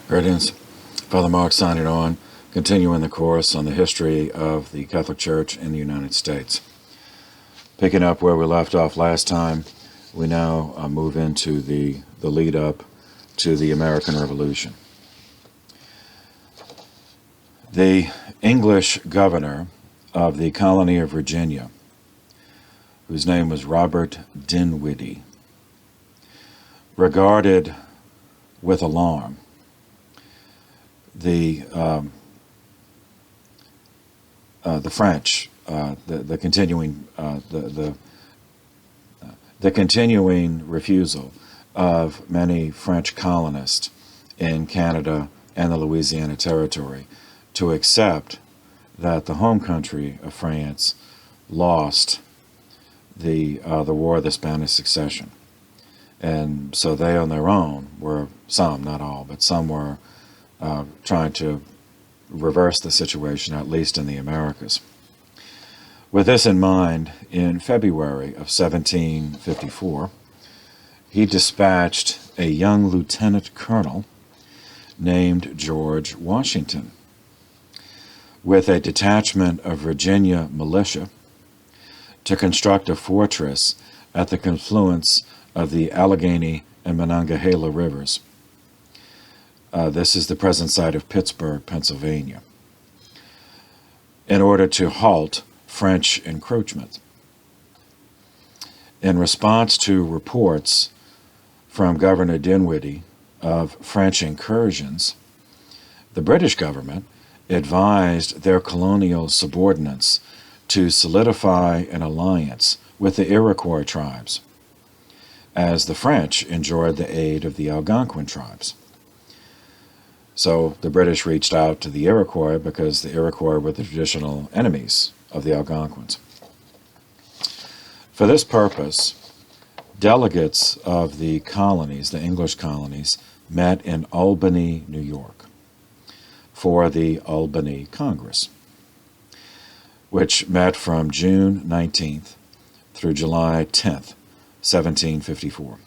Greetings. Father Mark signing on, continuing the course on the history of the Catholic Church in the United States. Picking up where we left off last time, we now move into the lead up to the American Revolution. The English governor of the colony of Virginia, whose name was Robert Dinwiddie, regarded with alarm the French, the continuing refusal of many French colonists in Canada and the Louisiana Territory to accept that the home country of France lost the War of the Spanish Succession. And so they on their own were, some, not all, but some were trying to reverse the situation, at least in the Americas. With this in mind, in February of 1754, he dispatched a young lieutenant colonel named George Washington with a detachment of Virginia militia to construct a fortress at the confluence of the Allegheny and Monongahela rivers. This is the present site of Pittsburgh, Pennsylvania, in order to halt French encroachment. In response to reports from Governor Dinwiddie of French incursions, the British government advised their colonial subordinates to solidify an alliance with the Iroquois tribes, as the French enjoyed the aid of the Algonquin tribes. So the British reached out to the Iroquois because the Iroquois were the traditional enemies of the Algonquins. For this purpose, delegates of the colonies, the English colonies, met in Albany, New York, for the Albany Congress, which met from June 19th through July 10th, 1754.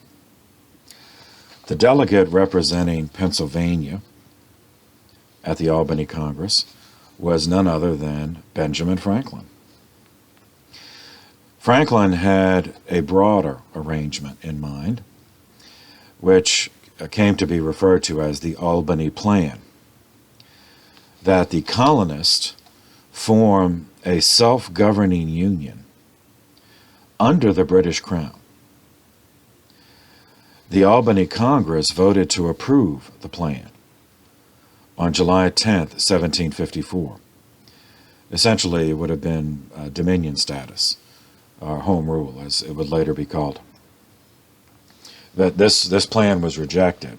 The delegate representing Pennsylvania at the Albany Congress was none other than Benjamin Franklin. Franklin had a broader arrangement in mind, which came to be referred to as the Albany Plan, that the colonists form a self-governing union under the British Crown. The Albany Congress voted to approve the plan on July 10th, 1754. Essentially, it would have been Dominion status, or home rule, as it would later be called. That this plan was rejected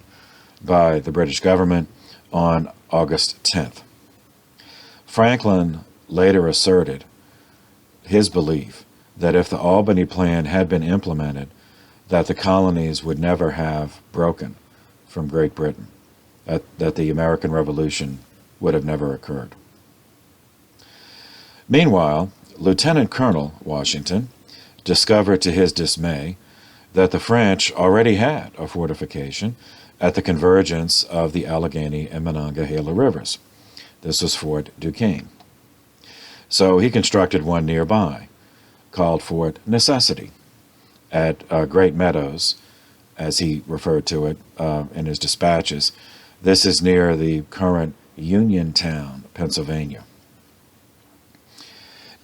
by the British government on August 10th. Franklin later asserted his belief that if the Albany Plan had been implemented, that the colonies would never have broken from Great Britain, that the American Revolution would have never occurred. Meanwhile, Lieutenant Colonel Washington discovered to his dismay that the French already had a fortification at the convergence of the Allegheny and Monongahela rivers. This was Fort Duquesne. So he constructed one nearby, called Fort Necessity, at Great Meadows, as he referred to it in his dispatches. This is near the current Uniontown, Pennsylvania.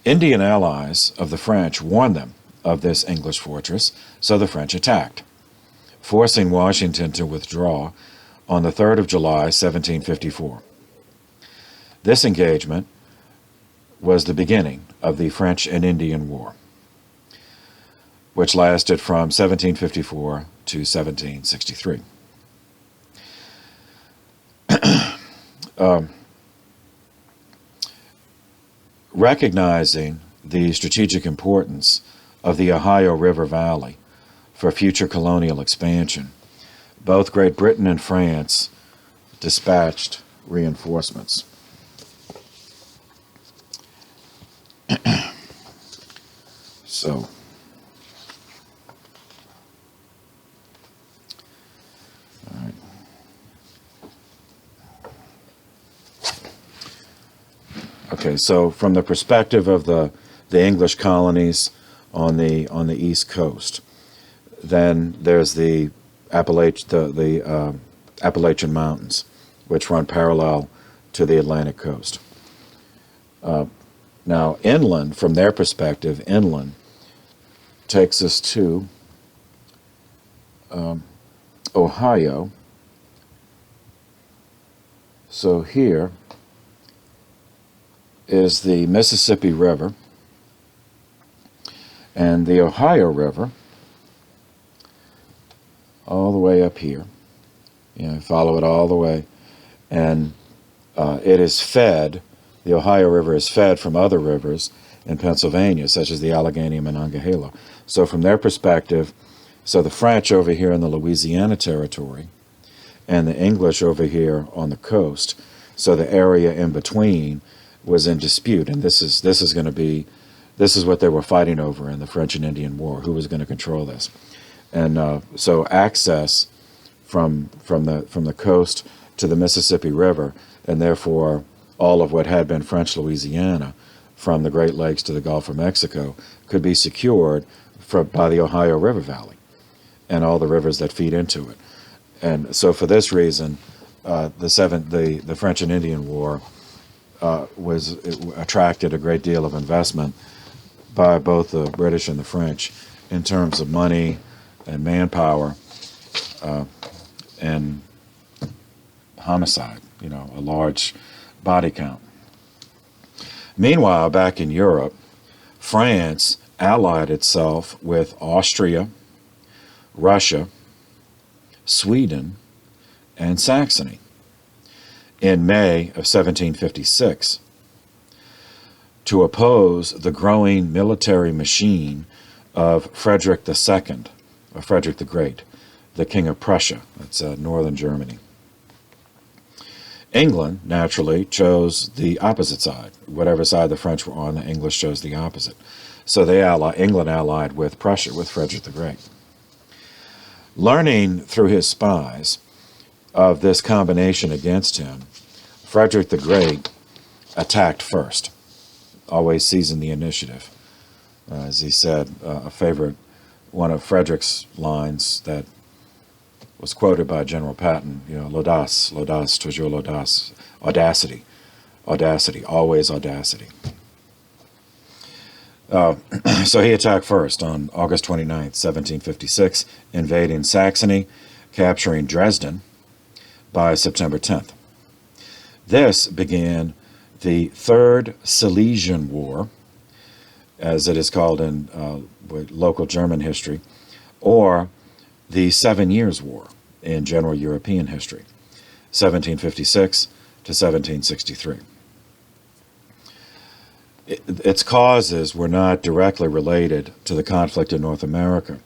Indian allies of the French warned them of this English fortress, so the French attacked, forcing Washington to withdraw on the 3rd of July, 1754. This engagement was the beginning of the French and Indian War, which lasted from 1754 to 1763. Recognizing the strategic importance of the Ohio River Valley for future colonial expansion, both Great Britain and France dispatched reinforcements. So, all right. Okay, so from the perspective of the English colonies on the East Coast, then there's the Appalachian Mountains, which run parallel to the Atlantic coast. Now, inland, from their perspective, inland takes us to Ohio. So here is the Mississippi River and the Ohio River all the way up here. Follow it all the way. And it is fed, the Ohio River is fed from other rivers in Pennsylvania, such as the Allegheny and Monongahela. So from their perspective, so the French over here in the Louisiana Territory and the English over here on the coast, so the area in between was in dispute. And this is what they were fighting over in the French and Indian War, who was going to control this. And so access from the coast to the Mississippi River, and therefore all of what had been French Louisiana, from the Great Lakes to the Gulf of Mexico, could be secured by the Ohio River Valley and all the rivers that feed into it. And so for this reason, the French and Indian War attracted a great deal of investment by both the British and the French in terms of money and manpower and homicide, a large body count. Meanwhile, back in Europe, France allied itself with Austria, Russia, Sweden, and Saxony in May of 1756 to oppose the growing military machine of Frederick II, or Frederick the Great, the King of Prussia. That's northern Germany. England, naturally, chose the opposite side. Whatever side the French were on, the English chose the opposite. So England allied with Prussia, with Frederick the Great. Learning through his spies of this combination against him, Frederick the Great attacked first, always seizing the initiative. As he said, one of Frederick's lines that was quoted by General Patton, l'audace, l'audace, toujours l'audace, audacity, audacity, always audacity. So he attacked first on August 29th, 1756, invading Saxony, capturing Dresden by September 10th. This began the Third Silesian War, as it is called in local German history, or the 7 Years' War in general European history, 1756 to 1763. Its causes were not directly related to the conflict in North America.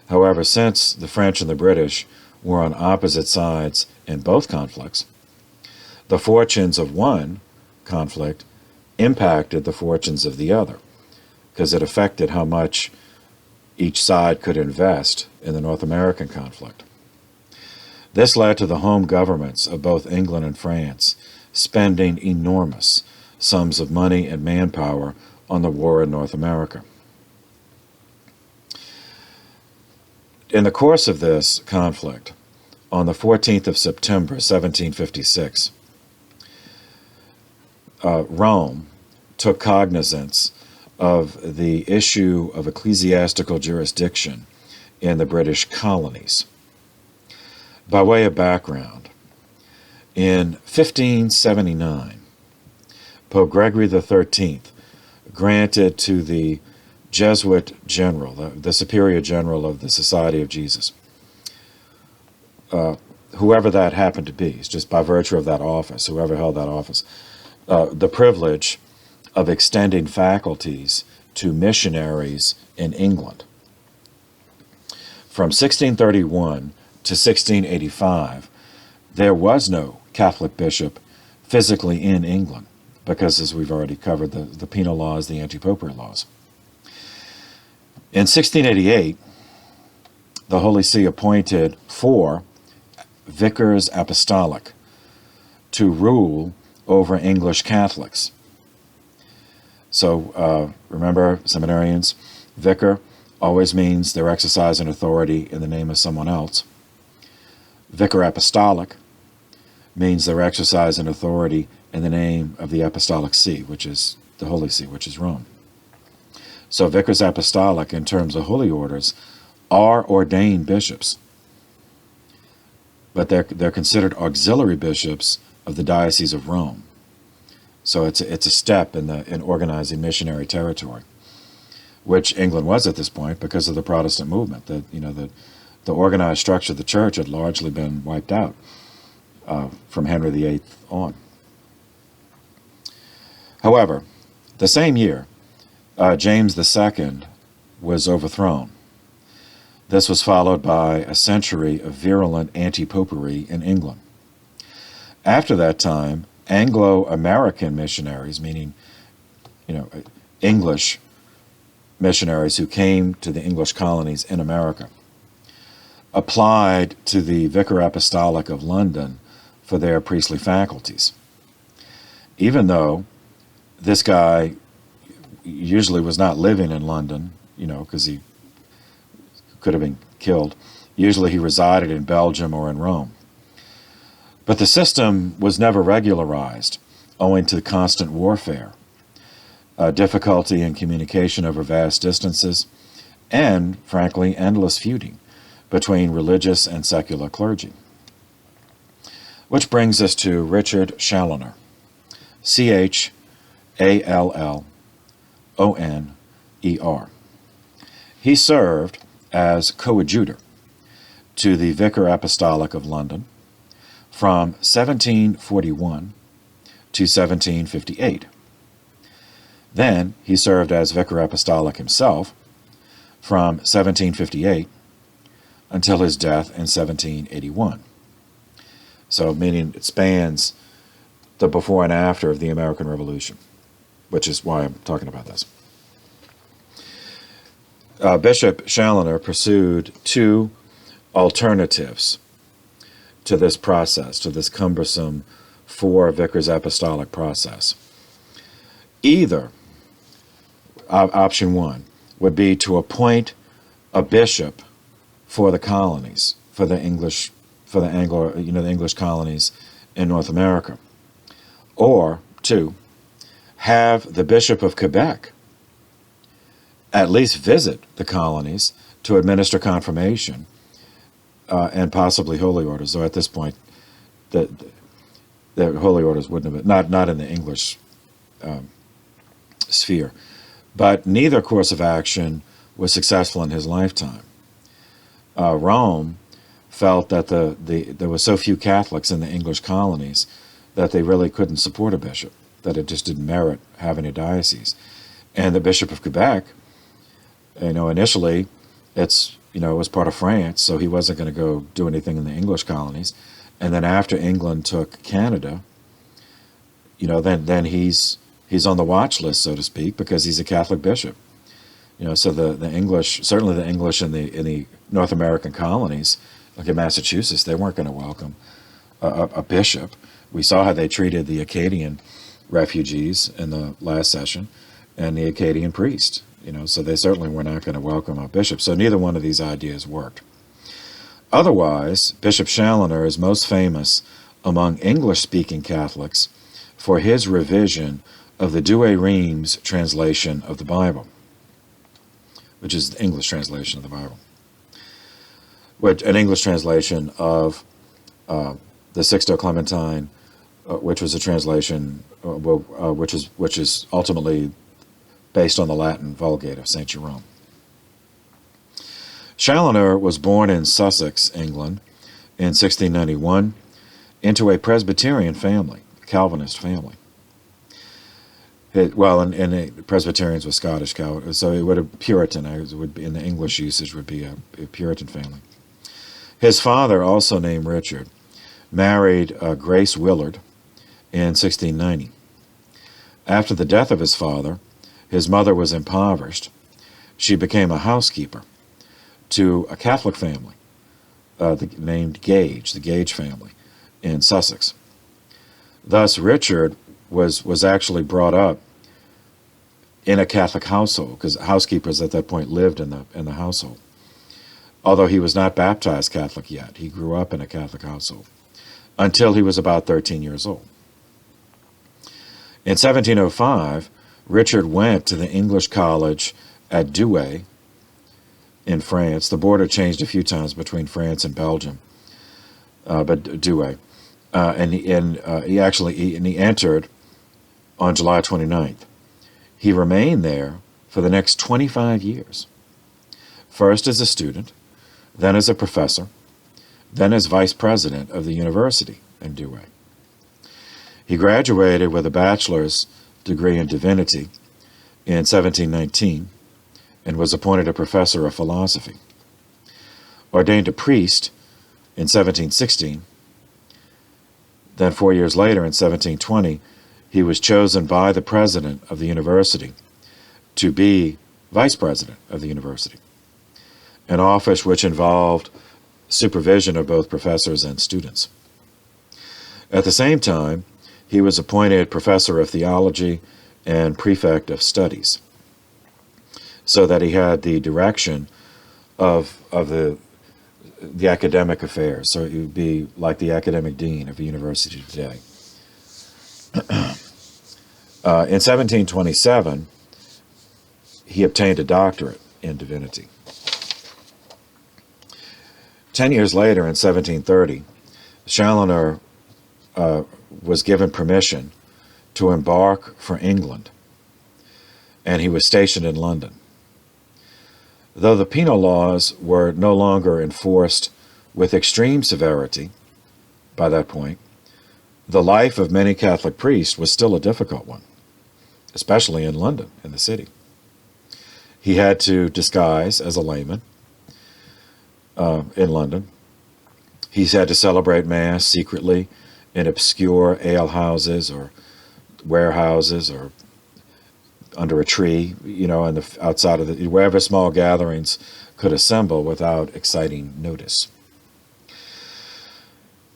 However, since the French and the British were on opposite sides in both conflicts, the fortunes of one conflict impacted the fortunes of the other, because it affected how much each side could invest in the North American conflict. This led to the home governments of both England and France spending enormous sums of money and manpower on the war in North America. In the course of this conflict, on the 14th of September, 1756, Rome took cognizance of the issue of ecclesiastical jurisdiction in the British colonies. By way of background, in 1579, Pope Gregory XIII granted to the Jesuit general, the superior general of the Society of Jesus, whoever that happened to be, it's just by virtue of that office, whoever held that office, the privilege of extending faculties to missionaries in England. From 1631 to 1685, there was no Catholic bishop physically in England, because, as we've already covered, the penal laws, the anti-popery laws. In 1688, the Holy See appointed 4 vicars apostolic to rule over English Catholics. So remember, seminarians, vicar always means they're exercising authority in the name of someone else. Vicar apostolic means they're exercising authority in the name of the apostolic see, which is the Holy See, which is Rome. So vicars apostolic, in terms of holy orders, are ordained bishops, but they're considered auxiliary bishops of the Diocese of Rome. So it's a step in organizing missionary territory, which England was at this point because of the Protestant movement. The organized structure of the church had largely been wiped out from Henry VIII on. However, the same year, James II was overthrown. This was followed by a century of virulent anti-popery in England. After that time, Anglo-American missionaries, meaning English missionaries who came to the English colonies in America, applied to the Vicar Apostolic of London for their priestly faculties. Even though this guy usually was not living in London, because he could have been killed. Usually he resided in Belgium or in Rome. But the system was never regularized, owing to constant warfare, difficulty in communication over vast distances, and, frankly, endless feuding between religious and secular clergy. Which brings us to Richard Challoner, Challoner. He served as coadjutor to the Vicar Apostolic of London from 1741 to 1758. Then he served as Vicar Apostolic himself from 1758 until his death in 1781. So meaning it spans the before and after of the American Revolution, which is why I'm talking about this. Bishop Challoner pursued two alternatives to this process, to this cumbersome four vicars apostolic process. Either, option one, would be to appoint a bishop for the colonies, for the English colonies in North America. Or, two, have the Bishop of Quebec at least visit the colonies to administer confirmation and possibly holy orders. Though at this point, the holy orders wouldn't have been, not in the English sphere. But neither course of action was successful in his lifetime. Rome felt that there were so few Catholics in the English colonies that they really couldn't support a bishop, that it just didn't merit having a diocese. And the Bishop of Quebec, initially, it was part of France, so he wasn't going to go do anything in the English colonies. And then after England took Canada, then he's on the watch list, so to speak, because he's a Catholic bishop. So the English, certainly the English in the North American colonies, like in Massachusetts, they weren't going to welcome a bishop. We saw how they treated the Acadian refugees in the last session and the Acadian priest. So they certainly were not going to welcome a bishop. So neither one of these ideas worked. Otherwise, Bishop Challoner is most famous among English-speaking Catholics for his revision of the Douay-Rheims translation of the Bible, which is the English translation of the Bible, an English translation of the Sixto Clementine, which was a translation which is ultimately based on the Latin Vulgate of St. Jerome. Challoner was born in Sussex, England, in 1691 into a Presbyterian family, Calvinist family. And the Presbyterians were Scottish Calvinists, so it would have Puritan. It would be in the English usage would be a Puritan family. His father, also named Richard, married Grace Willard in 1690. After the death of his father, his mother was impoverished. She became a housekeeper to a Catholic family named Gage, the Gage family, in Sussex. Thus, Richard was actually brought up in a Catholic household, because housekeepers at that point lived in the household. Although he was not baptized Catholic yet, he grew up in a Catholic household until he was about 13 years old. In 1705, Richard went to the English college at Douai in France. The border changed a few times between France and Belgium, but Douai. And he entered on July 29th. He remained there for the next 25 years, first as a student, then as a professor, then as vice president of the university in Douai. He graduated with a bachelor's degree in divinity in 1719 and was appointed a professor of philosophy. Ordained a priest in 1716, then 4 years later in 1720, he was chosen by the president of the university to be vice president of the university, an office which involved supervision of both professors and students. At the same time, he was appointed professor of theology and prefect of studies, so that he had the direction of the academic affairs. So he would be like the academic dean of a university today. In 1727, he obtained a doctorate in divinity. 10 years later, in 1730, Challoner was given permission to embark for England, and he was stationed in London. Though the penal laws were no longer enforced with extreme severity by that point, the life of many Catholic priests was still a difficult one, especially in London, in the city. He had to disguise as a layman in London. He had to celebrate Mass secretly in obscure alehouses or warehouses or under a tree, outside of wherever small gatherings could assemble without exciting notice.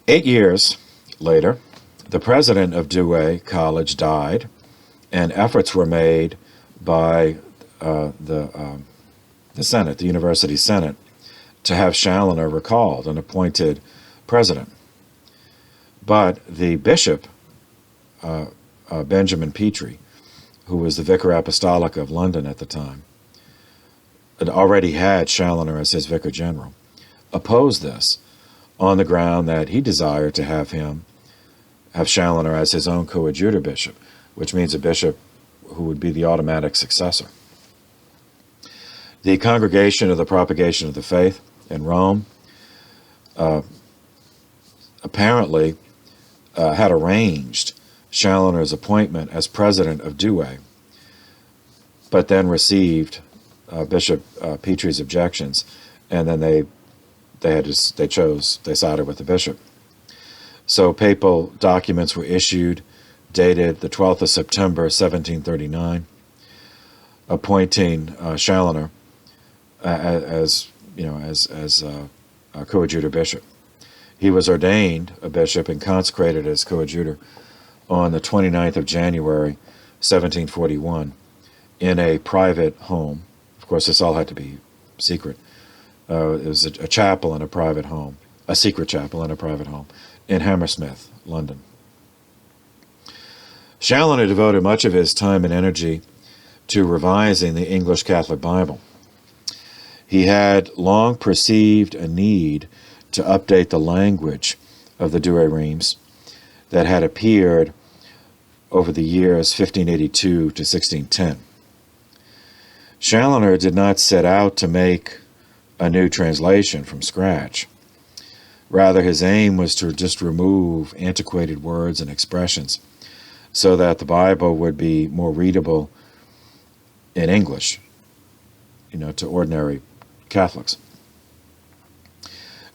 8 years later, the president of Douai College died, and efforts were made by the Senate, the University Senate, to have Challoner recalled and appointed president. But the bishop, Benjamin Petrie, who was the vicar apostolic of London at the time, had already had Challoner as his vicar general, opposed this on the ground that he desired to have Challoner as his own coadjutor bishop, which means a bishop who would be the automatic successor. The Congregation of the Propagation of the Faith in Rome apparently had arranged Challoner's appointment as president of Douai, but then received Bishop Petrie's objections, and then they sided with the bishop. So papal documents were issued, dated the 12th of September, 1739, appointing Challoner as a coadjutor bishop. He was ordained a bishop and consecrated as coadjutor on the 29th of January, 1741, in a private home. Of course, this all had to be secret. It was a chapel in a private home, a secret chapel in a private home, in Hammersmith, London. Challoner devoted much of his time and energy to revising the English Catholic Bible. He had long perceived a need to update the language of the Douai Reims that had appeared over the years 1582 to 1610. Challoner did not set out to make a new translation from scratch. Rather, his aim was to just remove antiquated words and expressions so that the Bible would be more readable in English, to ordinary Catholics.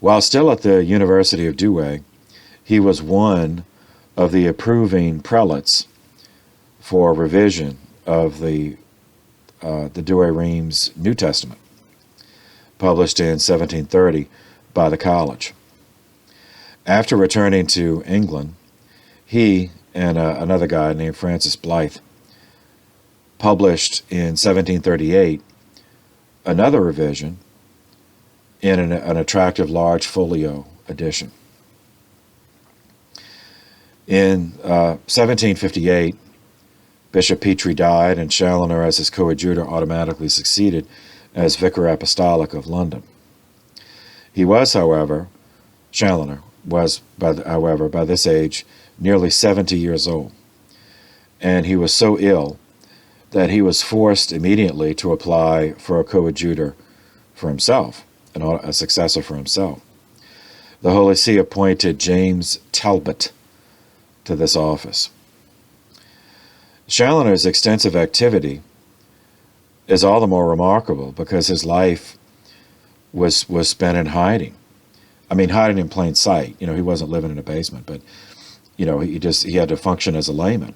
While still at the University of Douai, he was one of the approving prelates for revision of the Douai Reims New Testament, published in 1730 by the college. After returning to England, he and another guy named Francis Blythe published in 1738 another revision in an attractive large folio edition. In 1758, Bishop Petrie died, and Challoner, as his coadjutor, automatically succeeded as Vicar Apostolic of London. He was, however, Challoner was, by this age, nearly 70 years old, and he was so ill that he was forced immediately to apply for a coadjutor for himself, a successor for himself. The Holy See appointed James Talbot to this office. Challoner's extensive activity is all the more remarkable because his life was spent in hiding. I mean, hiding in plain sight. He wasn't living in a basement, but he had to function as a layman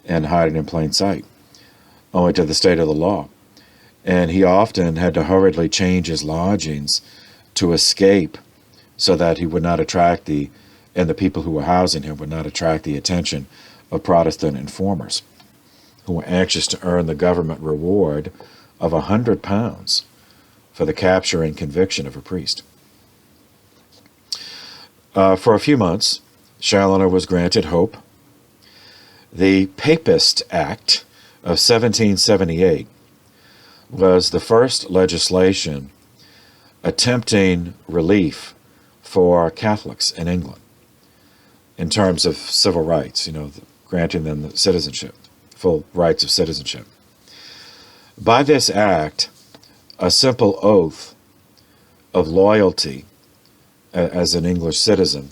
and hiding in plain sight, owing to the state of the law. And he often had to hurriedly change his lodgings to escape, so that he would not attract and the people who were housing him would not attract the attention of Protestant informers who were anxious to earn the government reward of £100 for the capture and conviction of a priest. For a few months, Challoner was granted hope. The Papist Act of 1778 was the first legislation attempting relief for Catholics in England in terms of civil rights, granting them the citizenship, full rights of citizenship. By this act, a simple oath of loyalty as an English citizen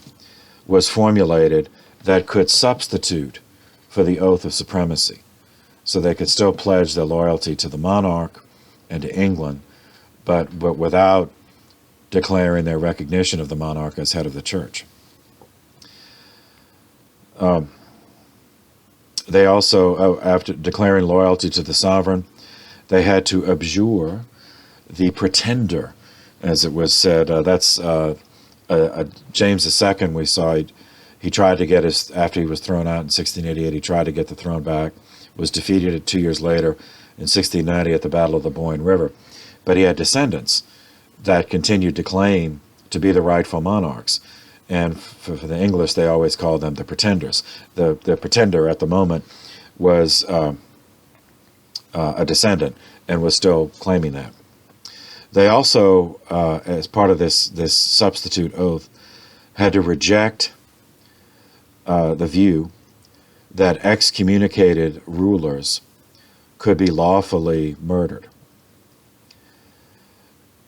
was formulated that could substitute for the oath of supremacy. So they could still pledge their loyalty to the monarch and to England, but without declaring their recognition of the monarch as head of the church. They also, after declaring loyalty to the sovereign, they had to abjure the pretender, as it was said. That's James II, we saw, he tried to get after he was thrown out in 1688, he tried to get the throne back, was defeated 2 years later in 1690 at the Battle of the Boyne River. But he had descendants that continued to claim to be the rightful monarchs. And for the English, they always called them the pretenders. The pretender at the moment was a descendant and was still claiming that. They also, as part of this substitute oath, had to reject the view that excommunicated rulers could be lawfully murdered,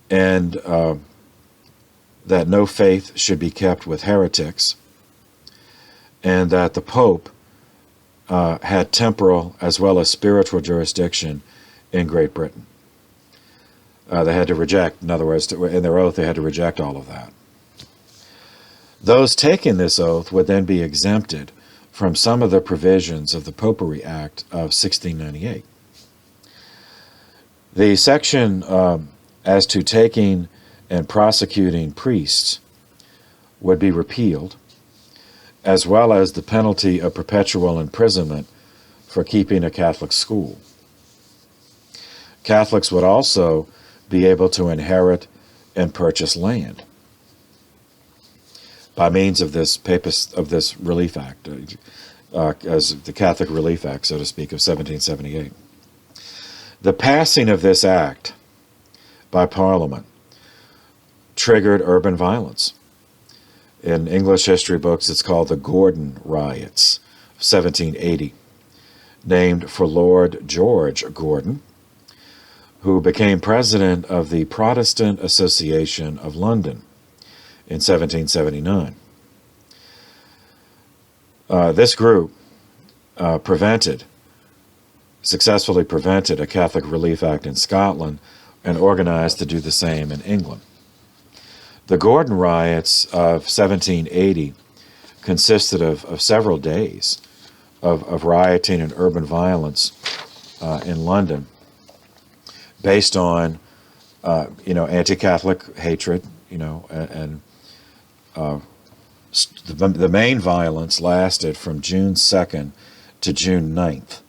and that no faith should be kept with heretics, and that the Pope had temporal as well as spiritual jurisdiction in Great Britain. They had to reject, in other words, in their oath, they had to reject all of that. Those taking this oath would then be exempted from some of the provisions of the Popery Act of 1698. The section as to taking and prosecuting priests would be repealed, as well as the penalty of perpetual imprisonment for keeping a Catholic school. Catholics would also be able to inherit and purchase land by means of this Relief Act, as the Catholic Relief Act, so to speak, of 1778. The passing of this act by Parliament triggered urban violence. In English history books, it's called the Gordon Riots of 1780, named for Lord George Gordon, who became president of the Protestant Association of London in 1779. This group successfully prevented a Catholic Relief Act in Scotland and organized to do the same in England. The Gordon Riots of 1780 consisted of several days of rioting and urban violence in London based on, anti-Catholic hatred, and the main violence lasted from June 2nd to June 9th,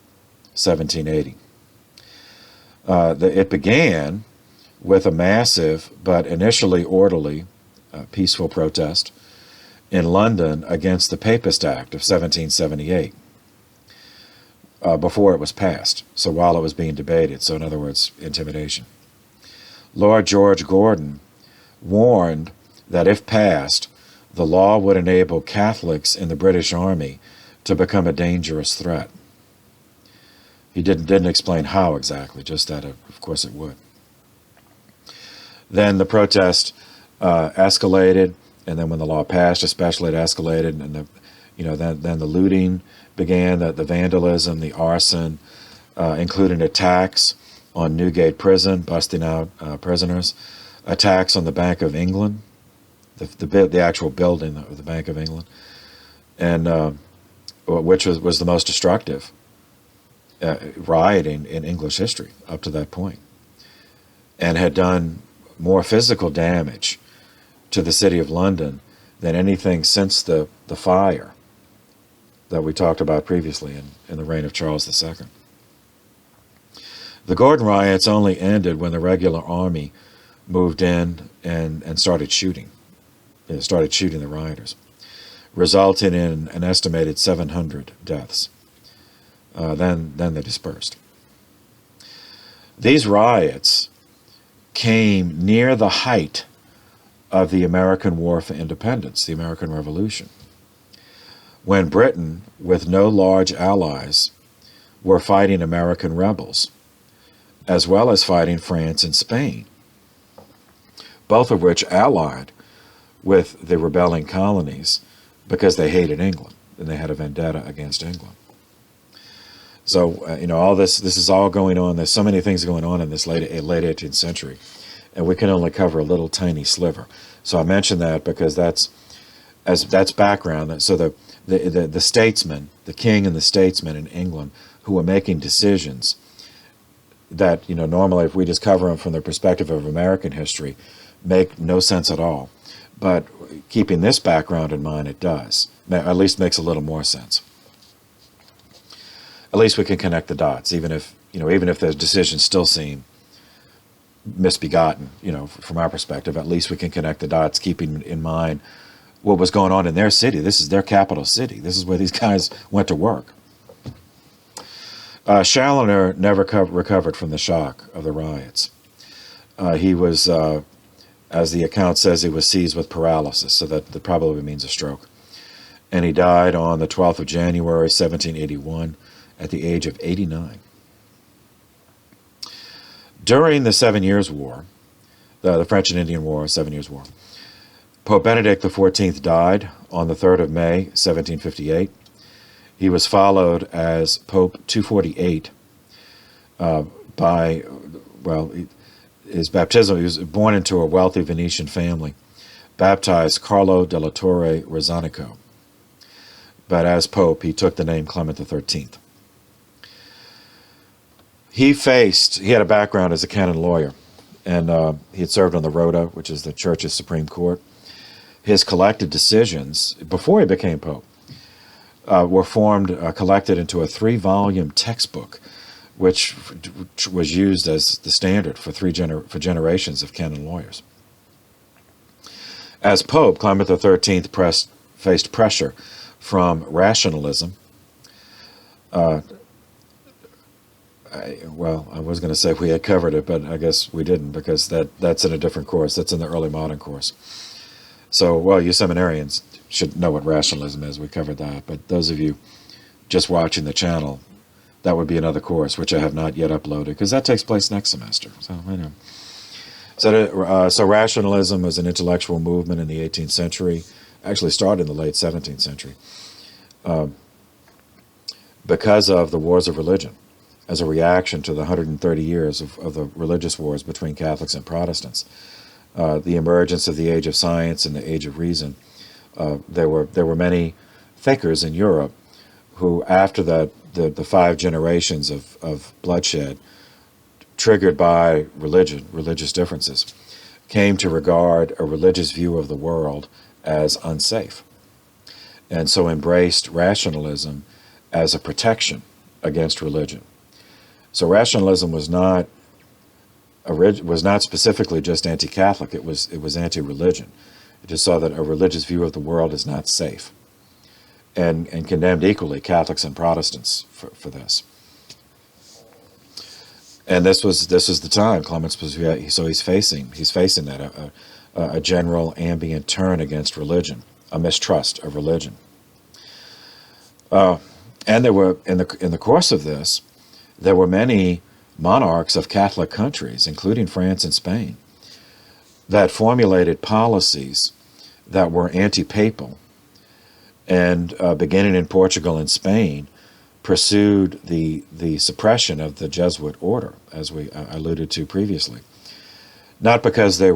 1780. It began with a massive but initially orderly, peaceful protest in London against the Papist Act of 1778 before it was passed, so while it was being debated, so in other words, intimidation. Lord George Gordon warned that if passed, the law would enable Catholics in the British Army to become a dangerous threat. He didn't explain how exactly, just that of course it would. Then the protest escalated, and then when the law passed, especially, it escalated, and then the looting began, the vandalism, the arson, including attacks on Newgate Prison, busting out prisoners, attacks on the Bank of England, the actual building of the Bank of England, and which was the most destructive rioting in English history up to that point, and had done more physical damage to the city of London than anything since the fire that we talked about previously in the reign of Charles II. The Gordon riots only ended when the regular army moved in and started shooting. They started shooting the rioters, resulting in an estimated 700 deaths. Then they dispersed. These riots came near the height of the American War for Independence, the American Revolution, when Britain, with no large allies, were fighting American rebels, as well as fighting France and Spain, both of which allied with the rebelling colonies because they hated England and they had a vendetta against England. So, all this is all going on. There's so many things going on in this late 18th century, and we can only cover a little tiny sliver. So I mention that because that's background. So the statesmen, the king and the statesmen in England who were making decisions that, normally if we just cover them from the perspective of American history, make no sense at all. But keeping this background in mind, it does. At least makes a little more sense. At least we can connect the dots, even if the decisions still seem misbegotten, from our perspective. At least we can connect the dots, keeping in mind what was going on in their city. This is their capital city. This is where these guys went to work. Challoner never recovered from the shock of the riots. He was, as the account says, he was seized with paralysis, so that probably means a stroke. And he died on the 12th of January, 1781, at the age of 89. During the 7 Years' War, the French and Indian War, 7 Years' War, Pope Benedict XIV died on the 3rd of May, 1758. He was followed as Pope 248 by, his baptism, he was born into a wealthy Venetian family, baptized Carlo della Torre Rosanico. But as Pope, he took the name Clement XIII. He had a background as a canon lawyer, and he had served on the Rota, which is the Church's Supreme Court. His collected decisions, before he became Pope, were collected into a 3-volume textbook, which was used as the standard for generations of canon lawyers. As Pope, Clement XIII faced pressure from rationalism. I was going to say we had covered it, but I guess we didn't, because that's in a different course. That's in the early modern course. So, you seminarians should know what rationalism is. We covered that. But those of you just watching the channel, that would be another course, which I have not yet uploaded, because that takes place next semester. So, I know. So rationalism was an intellectual movement in the 18th century, actually started in the late 17th century, because of the wars of religion, as a reaction to the 130 years of the religious wars between Catholics and Protestants. The emergence of the age of science and the age of reason. There were many thinkers in Europe who, after the 5 generations of bloodshed triggered by religious differences, came to regard a religious view of the world as unsafe, and so embraced rationalism as a protection against religion. So rationalism was not was not specifically just anti-Catholic. It was anti-religion. It just saw that a religious view of the world is not safe, and condemned equally Catholics and Protestants for this. And this was the time Clemens was, so he's facing that a general ambient turn against religion, a mistrust of religion. And there were in the course of this, there were many monarchs of Catholic countries, including France and Spain, that formulated policies that were anti-papal, and beginning in Portugal and Spain, pursued the suppression of the Jesuit order, as we alluded to previously. Not because they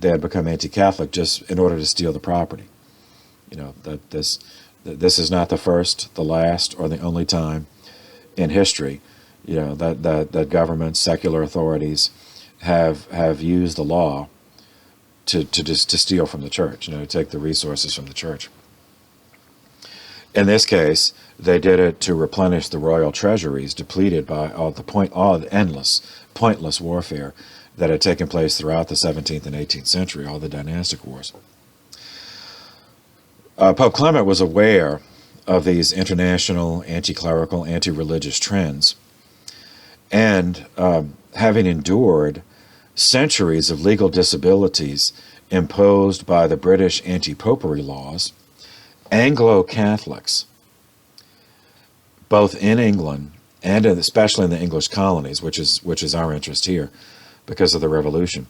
had become anti-Catholic, just in order to steal the property. That this is not the first, the last, or the only time in history, that governments, secular authorities, have used the law to steal from the church, to take the resources from the church. In this case, they did it to replenish the royal treasuries depleted by all the endless, pointless warfare that had taken place throughout the 17th and 18th century, all the dynastic wars. Pope Clement was aware of these international anti-clerical, anti-religious trends, and having endured centuries of legal disabilities imposed by the British anti-popery laws, Anglo-Catholics, both in England and especially in the English colonies, which is our interest here because of the Revolution,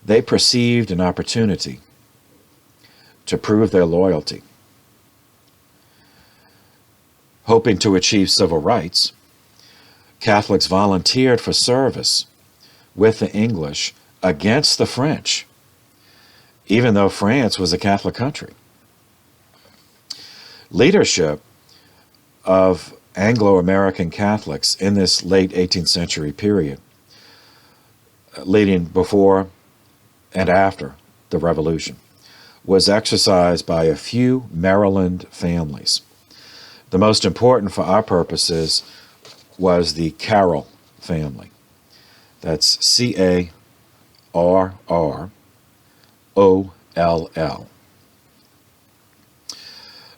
they perceived an opportunity to prove their loyalty. Hoping to achieve civil rights, Catholics volunteered for service with the English against the French, even though France was a Catholic country. Leadership of Anglo-American Catholics in this late 18th century period, leading before and after the Revolution, was exercised by a few Maryland families. The most important for our purposes was the Carroll family. That's Carroll.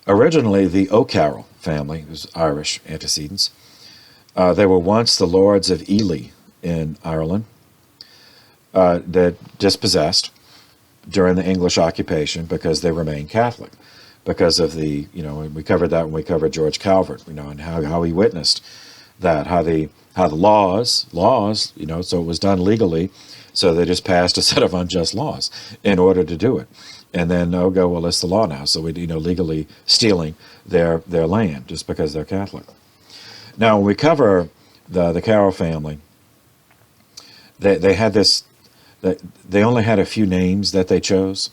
Originally, the O'Carroll family, whose Irish antecedents, they were once the lords of Ely in Ireland, that dispossessed during the English occupation because they remained Catholic, because of the, we covered that when we covered George Calvert, and how he witnessed that, how the laws, so it was done legally, so they just passed a set of unjust laws in order to do it. And then it's the law now, so we, legally stealing their land just because they're Catholic. Now, when we cover the Carroll family, they had this, they only had a few names that they chose.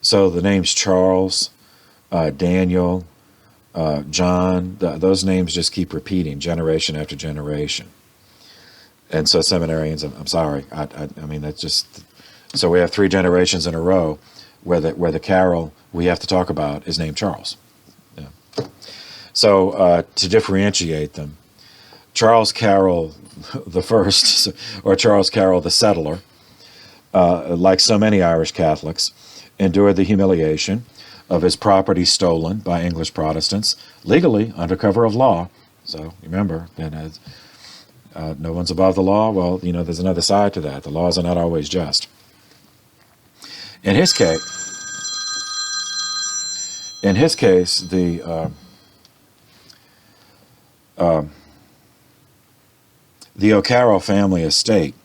So the names Charles, Daniel, John, those names just keep repeating generation after generation. And so seminarians, I'm sorry, I mean, that's just, so we have 3 generations in a row where the Carroll we have to talk about is named Charles. Yeah. So to differentiate them, Charles Carroll the First, or Charles Carroll the Settler, like so many Irish Catholics, endured the humiliation of his property stolen by English Protestants, legally under cover of law. So remember, then no one's above the law. Well, there's another side to that. The laws are not always just. In his case, the O'Carroll family estate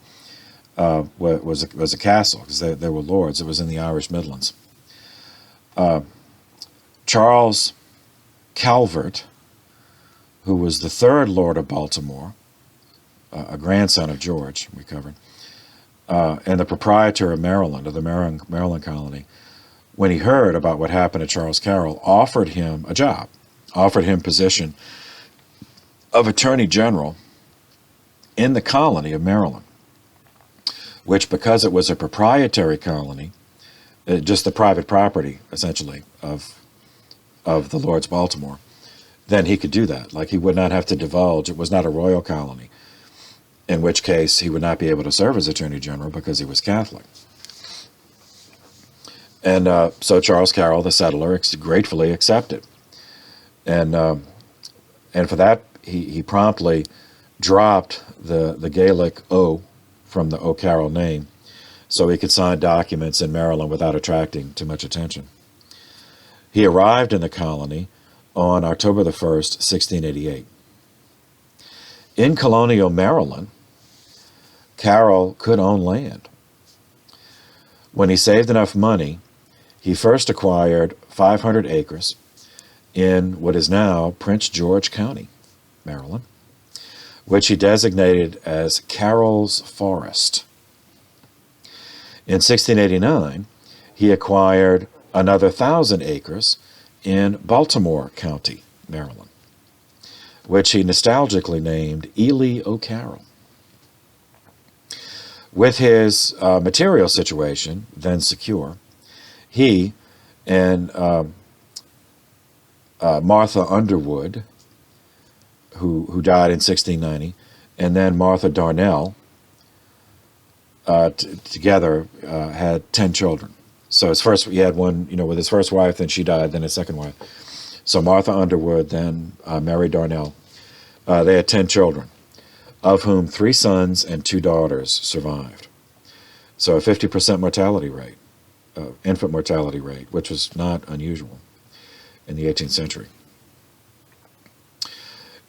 was a castle, because they were lords. It was in the Irish Midlands. Charles Calvert, who was the 3rd Lord of Baltimore, a grandson of George, we covered, and the proprietor of Maryland, of the Maryland colony, when he heard about what happened to Charles Carroll, offered him a job, offered him position of Attorney General in the colony of Maryland, which, because it was a proprietary colony, just the private property, essentially, of the Lords Baltimore, then he could do that. Like, he would not have to divulge. It was not a royal colony. in which case he would not be able to serve as Attorney General because he was Catholic. And so Charles Carroll, the settler, gratefully accepted. And for that, he promptly dropped the Gaelic O from the O'Carroll name so he could sign documents in Maryland without attracting too much attention. He arrived in the colony on October the 1st, 1688. In colonial Maryland, Carroll could own land. When he saved enough money, he first acquired 500 acres in what is now Prince George County, Maryland, which he designated as Carroll's Forest. In 1689, he acquired another 1,000 acres in Baltimore County, Maryland, which he nostalgically named Ely O'Carroll. With his material situation then secure, he and Martha Underwood, who died in 1690, and then Martha Darnell, together had 10 children. So he had one, with his first wife, then she died, then his second wife. So Martha Underwood, then Mary Darnell. They had 10 children, of whom 3 sons and 2 daughters survived. So a 50% mortality rate, infant mortality rate, which was not unusual in the 18th century.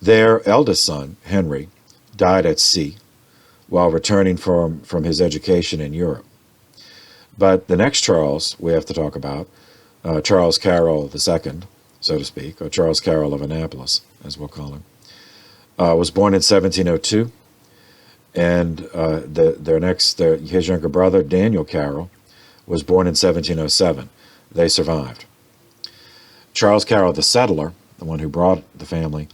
Their eldest son, Henry, died at sea while returning from his education in Europe. But the next Charles we have to talk about, Charles Carroll II, so to speak, or Charles Carroll of Annapolis, as we'll call him, was born in 1702, and his younger brother, Daniel Carroll, was born in 1707. They survived. Charles Carroll, the settler, the one who brought the family,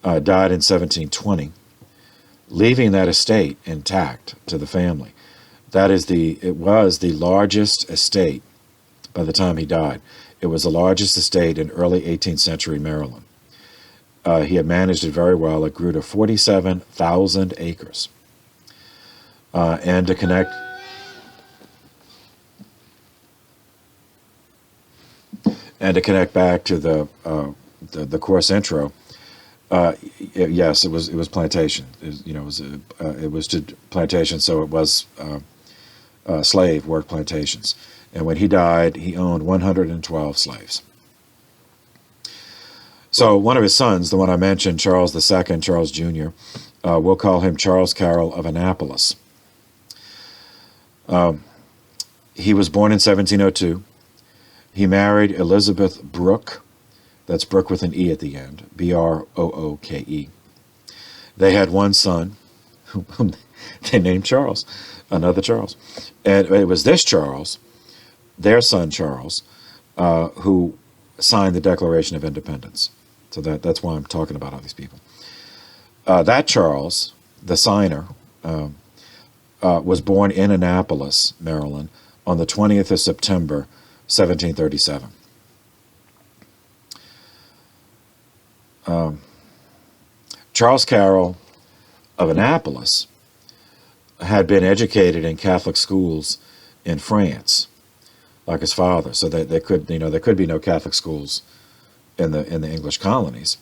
died in 1720, leaving that estate intact to the family. It was the largest estate by the time he died. It was the largest estate in early 18th century Maryland. He had managed it very well. It grew to 47,000 acres. And to connect back to the course intro, yes, it was plantation. It was to plantation, so it was slave work plantations. And when he died, he owned 112 slaves. So one of his sons, the one I mentioned, Charles II, Charles Jr., we'll call him Charles Carroll of Annapolis. He was born in 1702. He married Elizabeth Brooke. That's Brooke with an E at the end, Brooke. They had one son, whom they named Charles, another Charles. And it was this Charles, their son Charles, who signed the Declaration of Independence. So that's why I'm talking about all these people. That Charles, the signer, was born in Annapolis, Maryland, on the 20th of September, 1737. Charles Carroll of Annapolis had been educated in Catholic schools in France, like his father. So there could be no Catholic schools in the English colonies.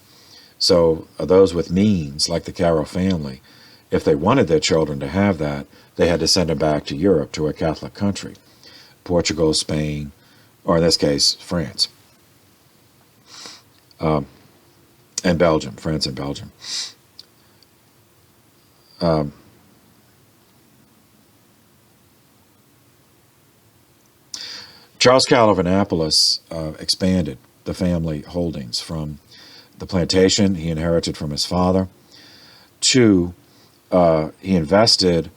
So those with means, like the Carroll family, if they wanted their children to have that, they had to send them back to Europe, to a Catholic country, Portugal, Spain, or in this case, France. And Belgium, France and Belgium. Charles Carroll of Annapolis expanded the family holdings from the plantation he inherited from his father to he invested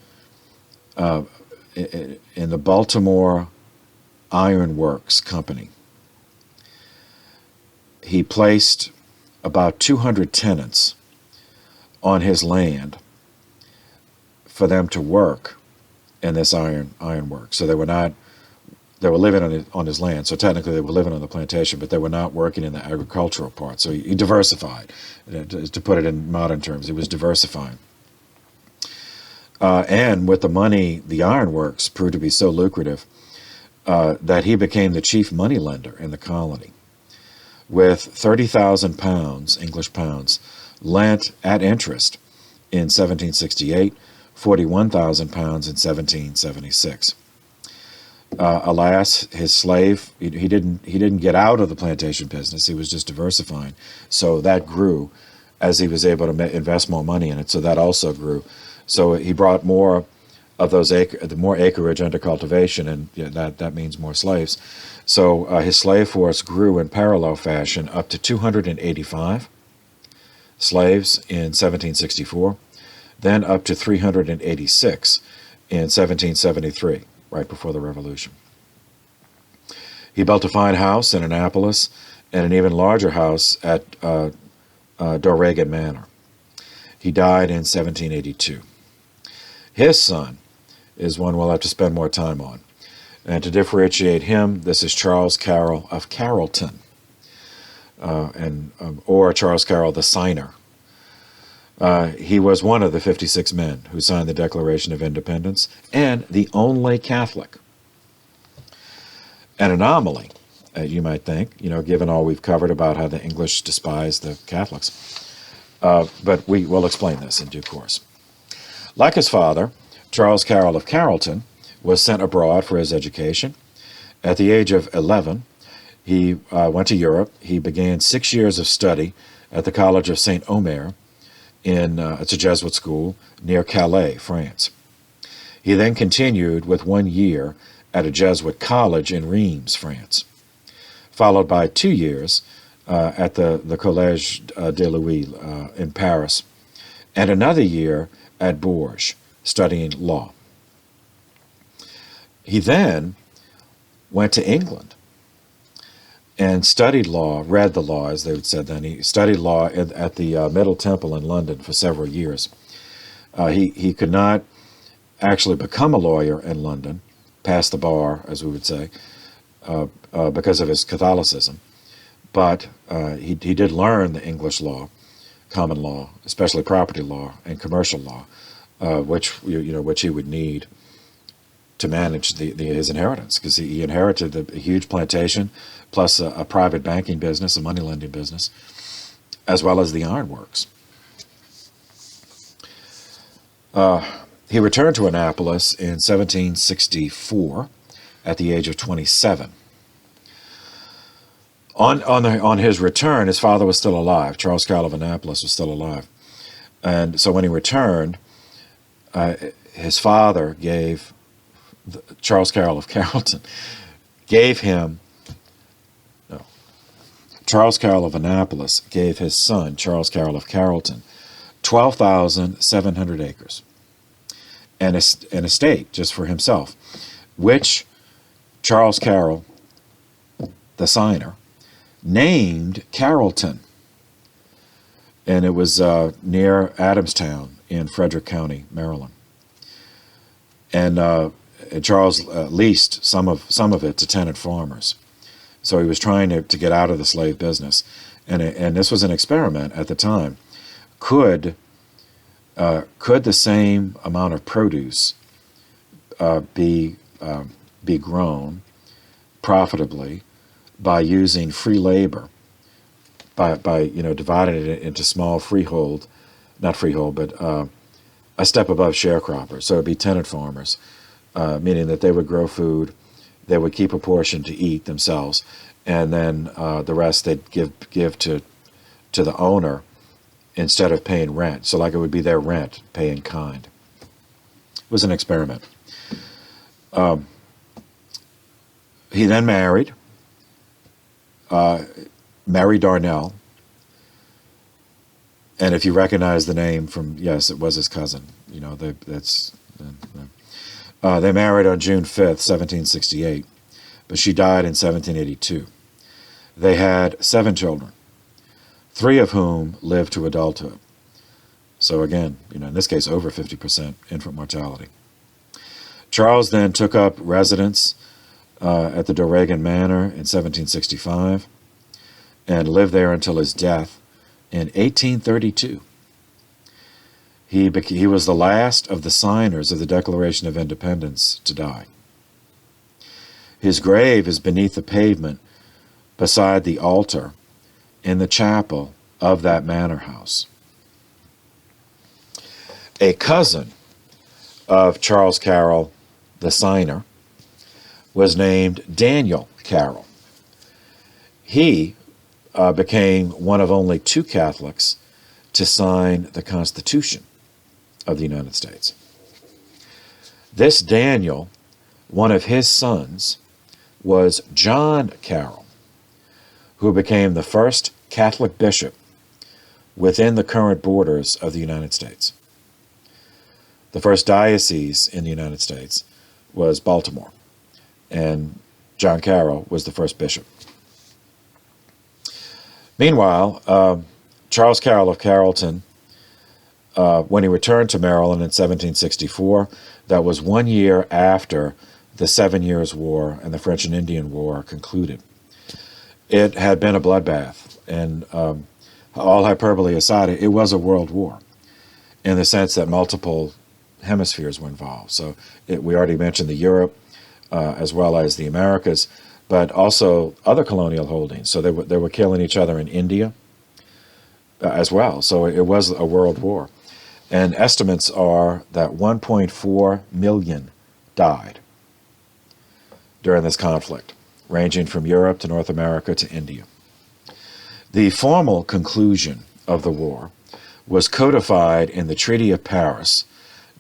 in the Baltimore Iron Works Company. He placed about 200 tenants on his land for them to work in this iron work. So they were living on his land. So technically they were living on the plantation, but they were not working in the agricultural part. So he diversified. To put it in modern terms, he was diversifying. And with the money, the ironworks proved to be so lucrative that he became the chief moneylender in the colony, with 30,000 pounds, English pounds, lent at interest in 1768, 41,000 pounds in 1776. Alas, his slave, he didn't get out of the plantation business. He was just diversifying. So that grew as he was able to invest more money in it. So that also grew. So he brought more of those more acreage under cultivation, and that means more slaves. So his slave force grew in parallel fashion up to 285 slaves in 1764, then up to 386 in 1773, right before the Revolution. He built a fine house in Annapolis and an even larger house at Dorregan Manor. He died in 1782. His son is one we'll have to spend more time on. And to differentiate him, this is Charles Carroll of Carrollton, or Charles Carroll the Signer. He was one of the 56 men who signed the Declaration of Independence and the only Catholic. An anomaly, you might think, given all we've covered about how the English despise the Catholics. But we will explain this in due course. Like his father, Charles Carroll of Carrollton was sent abroad for his education. At the age of 11, he went to Europe. He began 6 years of study at the College of St. Omer. It's a Jesuit school near Calais, France. He then continued with 1 year at a Jesuit college in Reims, France, followed by 2 years at the Collège de Louis in Paris, and another year at Bourges, studying law. He then went to England and studied law, read the law, as they would say then. He studied law at the Middle Temple in London for several years. He could not actually become a lawyer in London, pass the bar, as we would say, because of his Catholicism. But he did learn the English law, common law, especially property law and commercial law, which he would need to manage his inheritance, because he inherited a huge plantation, plus a private banking business, a money lending business, as well as the ironworks. He returned to Annapolis in 1764 at the age of 27. On his return, his father was still alive. Charles Carroll of Annapolis was still alive. And so when he returned, his father gave Charles Carroll of Carrollton, Charles Carroll of Annapolis gave his son, Charles Carroll of Carrollton, 12,700 acres and an estate just for himself, which Charles Carroll, the signer, named Carrollton. And it was near Adamstown in Frederick County, Maryland. And Charles leased some of it to tenant farmers. So he was trying to get out of the slave business. And this was an experiment at the time. Could the same amount of produce be grown profitably by using free labor, by dividing it into small not freehold, but a step above sharecroppers. So it'd be tenant farmers, meaning that they would grow food, they would keep a portion to eat themselves, and then the rest they'd give to the owner instead of paying rent. So like it would be their rent, pay in kind. It was an experiment. He then married Mary Darnell. And if you recognize the name from, yes, it was his cousin. They married on June 5th, 1768, but she died in 1782. They had 7 children, 3 of whom lived to adulthood. So again, in this case, over 50% infant mortality. Charles then took up residence at the Dorregan Manor in 1765 and lived there until his death in 1832. He was the last of the signers of the Declaration of Independence to die. His grave is beneath the pavement beside the altar in the chapel of that manor house. A cousin of Charles Carroll, the signer, was named Daniel Carroll. He became one of only 2 Catholics to sign the Constitution of the United States. This Daniel, one of his sons, was John Carroll, who became the first Catholic bishop within the current borders of the United States. The first diocese in the United States was Baltimore, and John Carroll was the first bishop. Meanwhile, Charles Carroll of Carrollton, when he returned to Maryland in 1764, that was 1 year after the 7 Years' War and the French and Indian War concluded. It had been a bloodbath, and all hyperbole aside, it was a world war in the sense that multiple hemispheres were involved. So we already mentioned the Europe as well as the Americas, but also other colonial holdings. So they were killing each other in India as well. So it was a world war. And estimates are that 1.4 million died during this conflict, ranging from Europe to North America to India. The formal conclusion of the war was codified in the Treaty of Paris,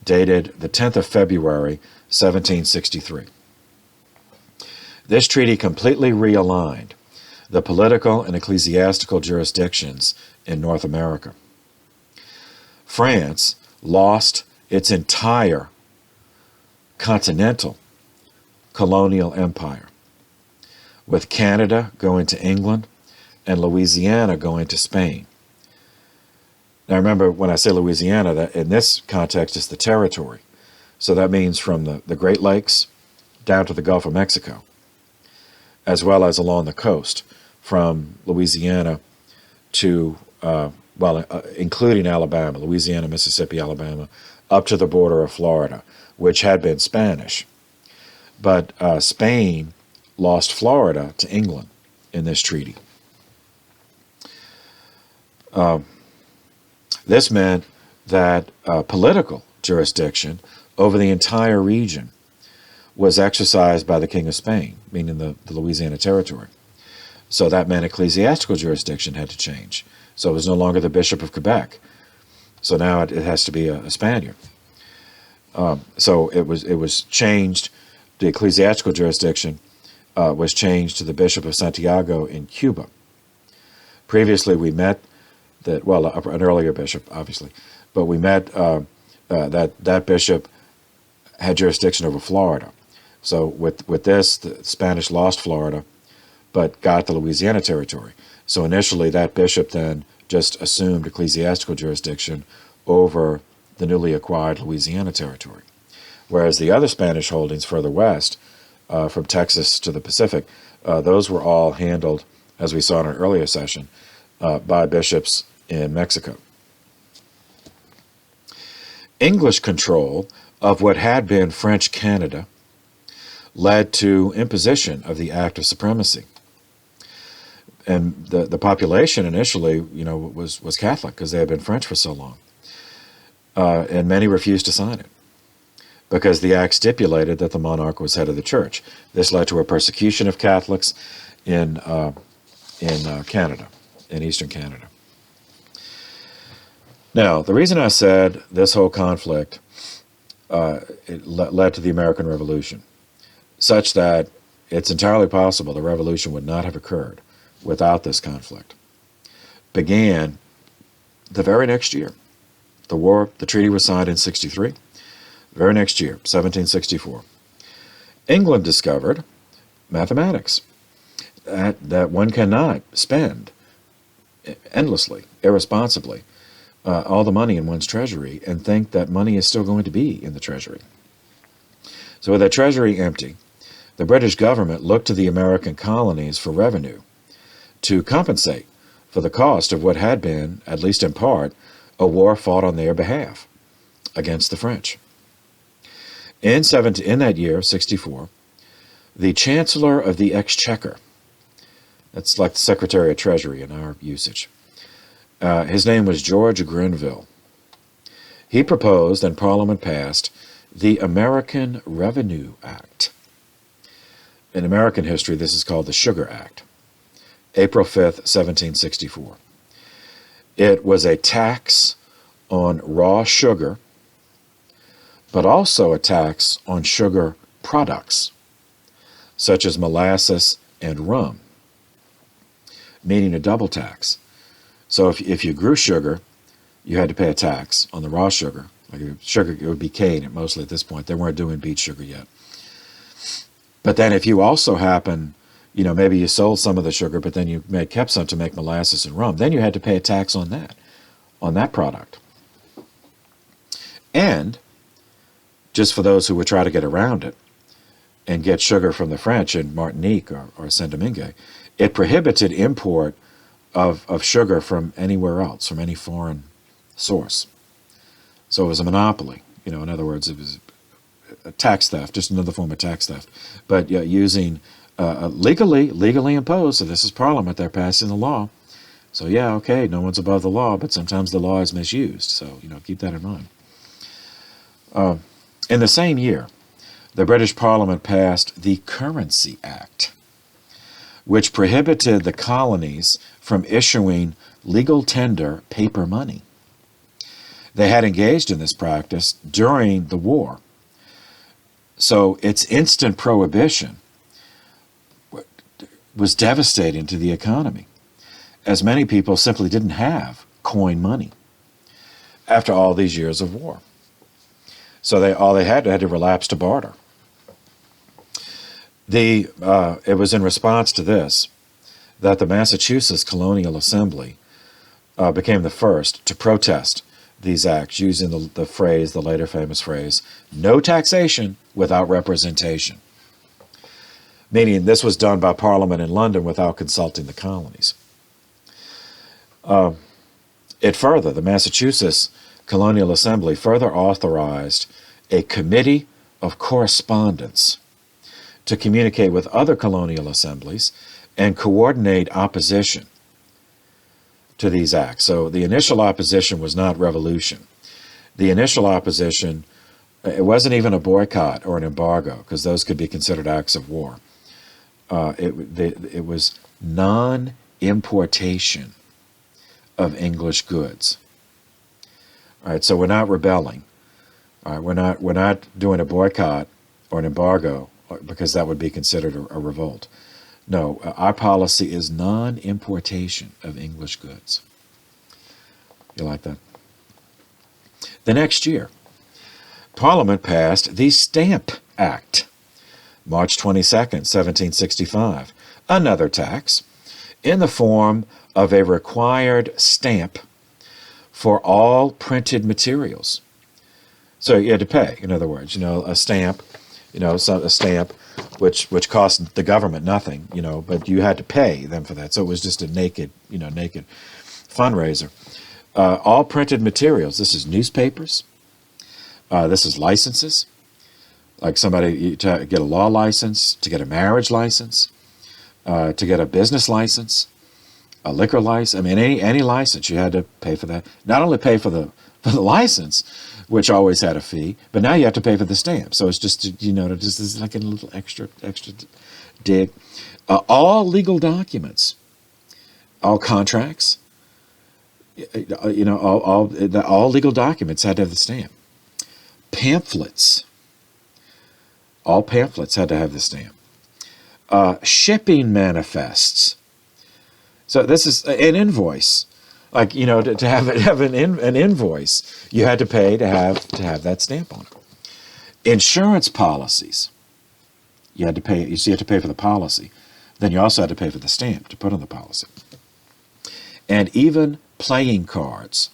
dated the 10th of February, 1763. This treaty completely realigned the political and ecclesiastical jurisdictions in North America. France lost its entire continental colonial empire, with Canada going to England and Louisiana going to Spain. Now remember, when I say Louisiana, that in this context it's the territory. So that means from the Great Lakes down to the Gulf of Mexico, as well as along the coast from Louisiana to, including Alabama, Louisiana, Mississippi, Alabama, up to the border of Florida, which had been Spanish. But Spain lost Florida to England in this treaty. This meant that political jurisdiction over the entire region was exercised by the King of Spain, meaning the Louisiana Territory. So that meant ecclesiastical jurisdiction had to change. So it was no longer the Bishop of Quebec. So now it has to be a Spaniard. So it was changed. The ecclesiastical jurisdiction was changed to the Bishop of Santiago in Cuba. Previously, we met that, an earlier bishop, obviously, but we met that bishop had jurisdiction over Florida. So with this, the Spanish lost Florida, but got the Louisiana Territory. So initially, that bishop then just assumed ecclesiastical jurisdiction over the newly acquired Louisiana Territory. Whereas the other Spanish holdings further west, from Texas to the Pacific, those were all handled, as we saw in an earlier session, by bishops in Mexico. English control of what had been French Canada led to imposition of the Act of Supremacy. And the population initially, was Catholic because they had been French for so long. And many refused to sign it because the act stipulated that the monarch was head of the church. This led to a persecution of Catholics in Canada, in eastern Canada. Now, the reason I said this whole conflict it led to the American Revolution, such that it's entirely possible the revolution would not have occurred without this conflict, began the very next year. The treaty was signed in 63. The very next year, 1764. England discovered mathematics, that one cannot spend endlessly, irresponsibly, all the money in one's treasury and think that money is still going to be in the treasury. So with the treasury empty, the British government looked to the American colonies for revenue to compensate for the cost of what had been, at least in part, a war fought on their behalf. against the French. In that year, 64, the Chancellor of the Exchequer, that's like the Secretary of Treasury in our usage, his name was George Grenville. He proposed, and Parliament passed, the American Revenue Act. In American history, this is called the Sugar Act. April 5th, 1764. It was a tax on raw sugar, but also a tax on sugar products, such as molasses and rum, meaning a double tax. So if you grew sugar, you had to pay a tax on the raw sugar. Like sugar, it would be cane mostly at this point. They weren't doing beet sugar yet. But then if you also happen, maybe you sold some of the sugar, but then you kept some to make molasses and rum, then you had to pay a tax on that product. And just for those who would try to get around it and get sugar from the French in Martinique or Saint-Domingue, it prohibited import of sugar from anywhere else, from any foreign source. So it was a monopoly. In other words, it was a tax theft, just another form of tax theft. But using legally imposed, so this is Parliament, they're passing the law. So yeah, okay, no one's above the law, but sometimes the law is misused. So, keep that in mind. In the same year, the British Parliament passed the Currency Act, which prohibited the colonies from issuing legal tender paper money. They had engaged in this practice during the war. So its instant prohibition was devastating to the economy, as many people simply didn't have coin money after all these years of war. So they had to relapse to barter. It was in response to this that the Massachusetts Colonial Assembly became the first to protest these acts, using the later famous phrase, no taxation without representation. Meaning this was done by Parliament in London without consulting the colonies. The Massachusetts Colonial Assembly further authorized a committee of correspondence to communicate with other colonial assemblies and coordinate opposition to these acts. So the initial opposition was not revolution. The initial opposition, it wasn't even a boycott or an embargo, because those could be considered acts of war. It was non-importation of English goods. All right, so we're not rebelling. All right, we're not doing a boycott or an embargo, because that would be considered a revolt. No, our policy is non-importation of English goods. You like that? The next year, Parliament passed the Stamp Act, March 22nd, 1765, another tax in the form of a required stamp for all printed materials. So you had to pay, in other words, a stamp, a stamp which cost the government nothing, but you had to pay them for that. So it was just a naked fundraiser. All printed materials, this is newspapers, this is licenses, like somebody to get a law license, to get a marriage license, to get a business license, a liquor license. I mean, any license, you had to pay for that. Not only pay for the license, which always had a fee, but now you have to pay for the stamp. So it's just, just is like a little extra dig. All legal documents, all contracts, all legal documents had to have the stamp. Pamphlets, all pamphlets had to have the stamp. Shipping manifests. So this is an invoice. Like, to have an invoice, you had to pay to have that stamp on it. Insurance policies, you had to pay. You had to pay for the policy. Then you also had to pay for the stamp to put on the policy. And even playing cards,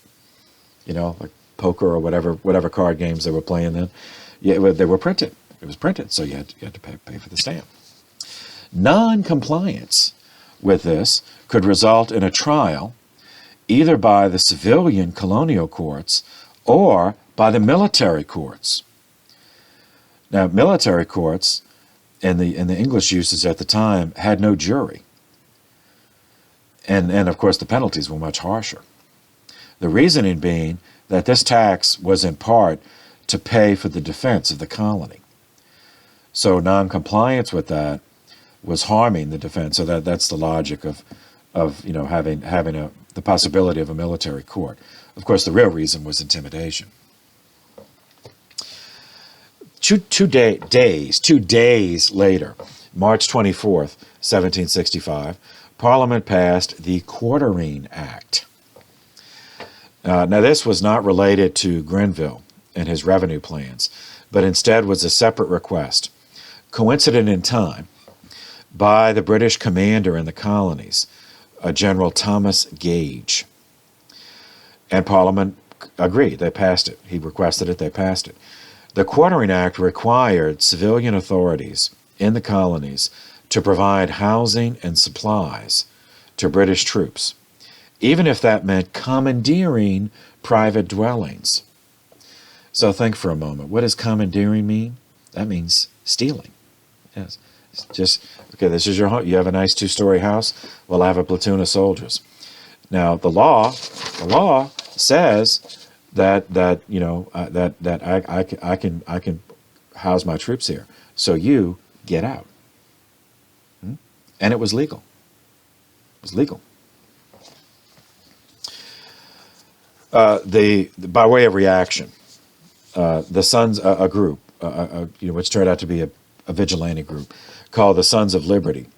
like poker or whatever card games they were playing then, they were printed. It was printed, so you had to pay for the stamp. Non-compliance with this could result in a trial either by the civilian colonial courts or by the military courts. Now, military courts in the English uses at the time had no jury. And of course, the penalties were much harsher. The reasoning being that this tax was in part to pay for the defense of the colony. So non-compliance with that was harming the defense. So that's the logic of having the possibility of a military court. Of course, the real reason was intimidation. Two days later, March 24th, 1765, Parliament passed the Quartering Act. Now, this was not related to Grenville and his revenue plans, but instead was a separate request, coincident in time, by the British commander in the colonies, General Thomas Gage. And Parliament agreed. They passed it. He requested it. They passed it. The Quartering Act required civilian authorities in the colonies to provide housing and supplies to British troops, even if that meant commandeering private dwellings. So think for a moment. What does commandeering mean? That means stealing. Yes. Just, okay, this is your home. You have a nice 2-story house. Well, I have a platoon of soldiers. Now, the law says that I can house my troops here. So you get out. And it was legal. It was legal. By way of reaction, the Sons, a group, which turned out to be a vigilante group called the Sons of Liberty,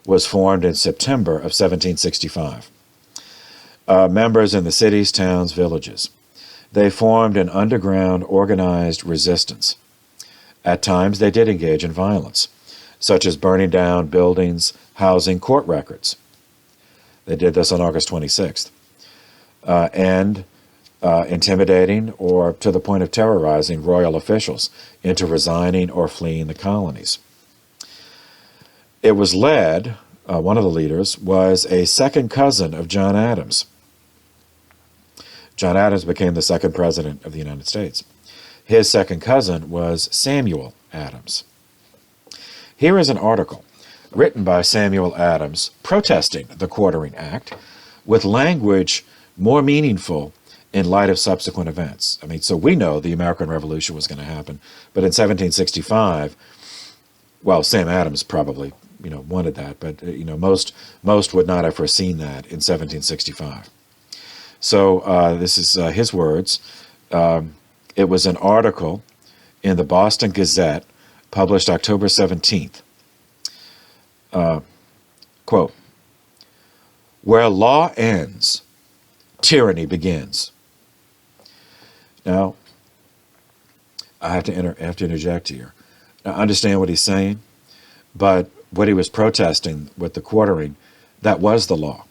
was formed in September of 1765. Members in the cities, towns, villages. They formed an underground organized resistance. At times, they did engage in violence, such as burning down buildings housing court records. They did this on August 26th. And intimidating or to the point of terrorizing royal officials into resigning or fleeing the colonies. It was led, one of the leaders was a second cousin of John Adams. John Adams became the second president of the United States. His second cousin was Samuel Adams. Here is an article written by Samuel Adams protesting the Quartering Act with language more meaningful in light of subsequent events. I mean, so we know the American Revolution was going to happen, but in 1765, well, Sam Adams probably, wanted that, but most would not have foreseen that in 1765. So this is his words. It was an article in the Boston Gazette, published October 17th. Quote, "Where law ends, tyranny begins." Now, I have to interject here. I understand what he's saying, but what he was protesting with the quartering, that was the law.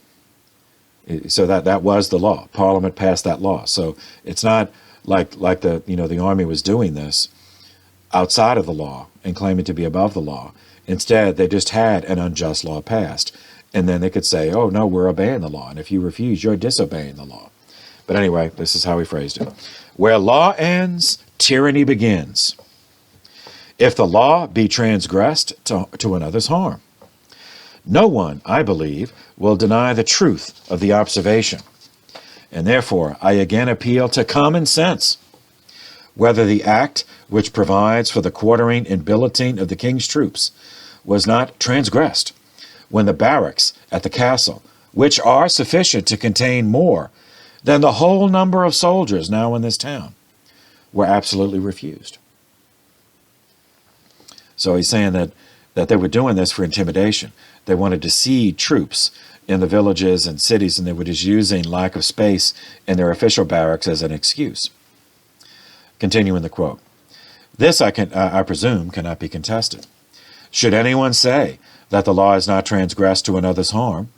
So that was the law. Parliament passed that law. So it's not like the army was doing this outside of the law and claiming to be above the law. Instead, they just had an unjust law passed, and then they could say, "Oh no, we're obeying the law," and if you refuse, you're disobeying the law. But anyway, this is how he phrased it. "Where law ends, tyranny begins. If the law be transgressed to another's harm. No one, I believe, will deny the truth of the observation. And therefore, I again appeal to common sense. Whether the act which provides for the quartering and billeting of the king's troops was not transgressed, when the barracks at the castle, which are sufficient to contain more than the whole number of soldiers now in this town, were absolutely refused." So he's saying that they were doing this for intimidation. They wanted to seed troops in the villages and cities, and they were just using lack of space in their official barracks as an excuse. Continuing the quote, "This, I presume, cannot be contested. Should anyone say that the law is not transgressed to another's harm,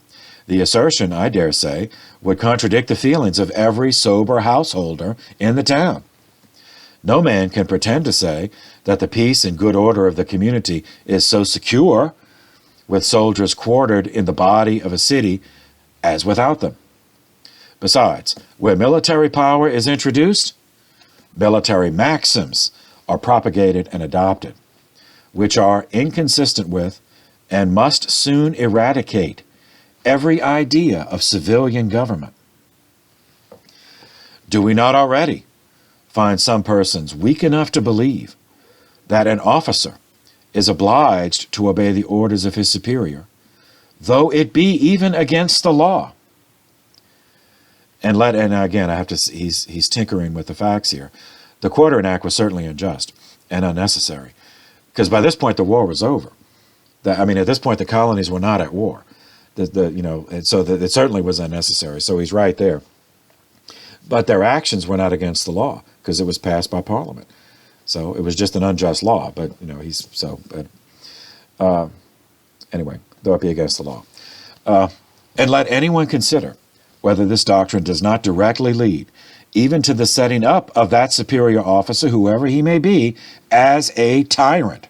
the assertion, I dare say, would contradict the feelings of every sober householder in the town. No man can pretend to say that the peace and good order of the community is so secure, with soldiers quartered in the body of a city, as without them. Besides, where military power is introduced, military maxims are propagated and adopted, which are inconsistent with and must soon eradicate every idea of civilian government. Do we not already find some persons weak enough to believe that an officer is obliged to obey the orders of his superior, though it be even against the law? And again, I have to. He's tinkering with the facts here. The Quartering Act was certainly unjust and unnecessary, because by this point the war was over. At this point the colonies were not at war. And so it certainly was unnecessary. So he's right there. But their actions were not against the law because it was passed by Parliament. So it was just an unjust law. But anyway, though it be against the law, and let anyone consider whether this doctrine does not directly lead even to the setting up of that superior officer, whoever he may be, as a tyrant.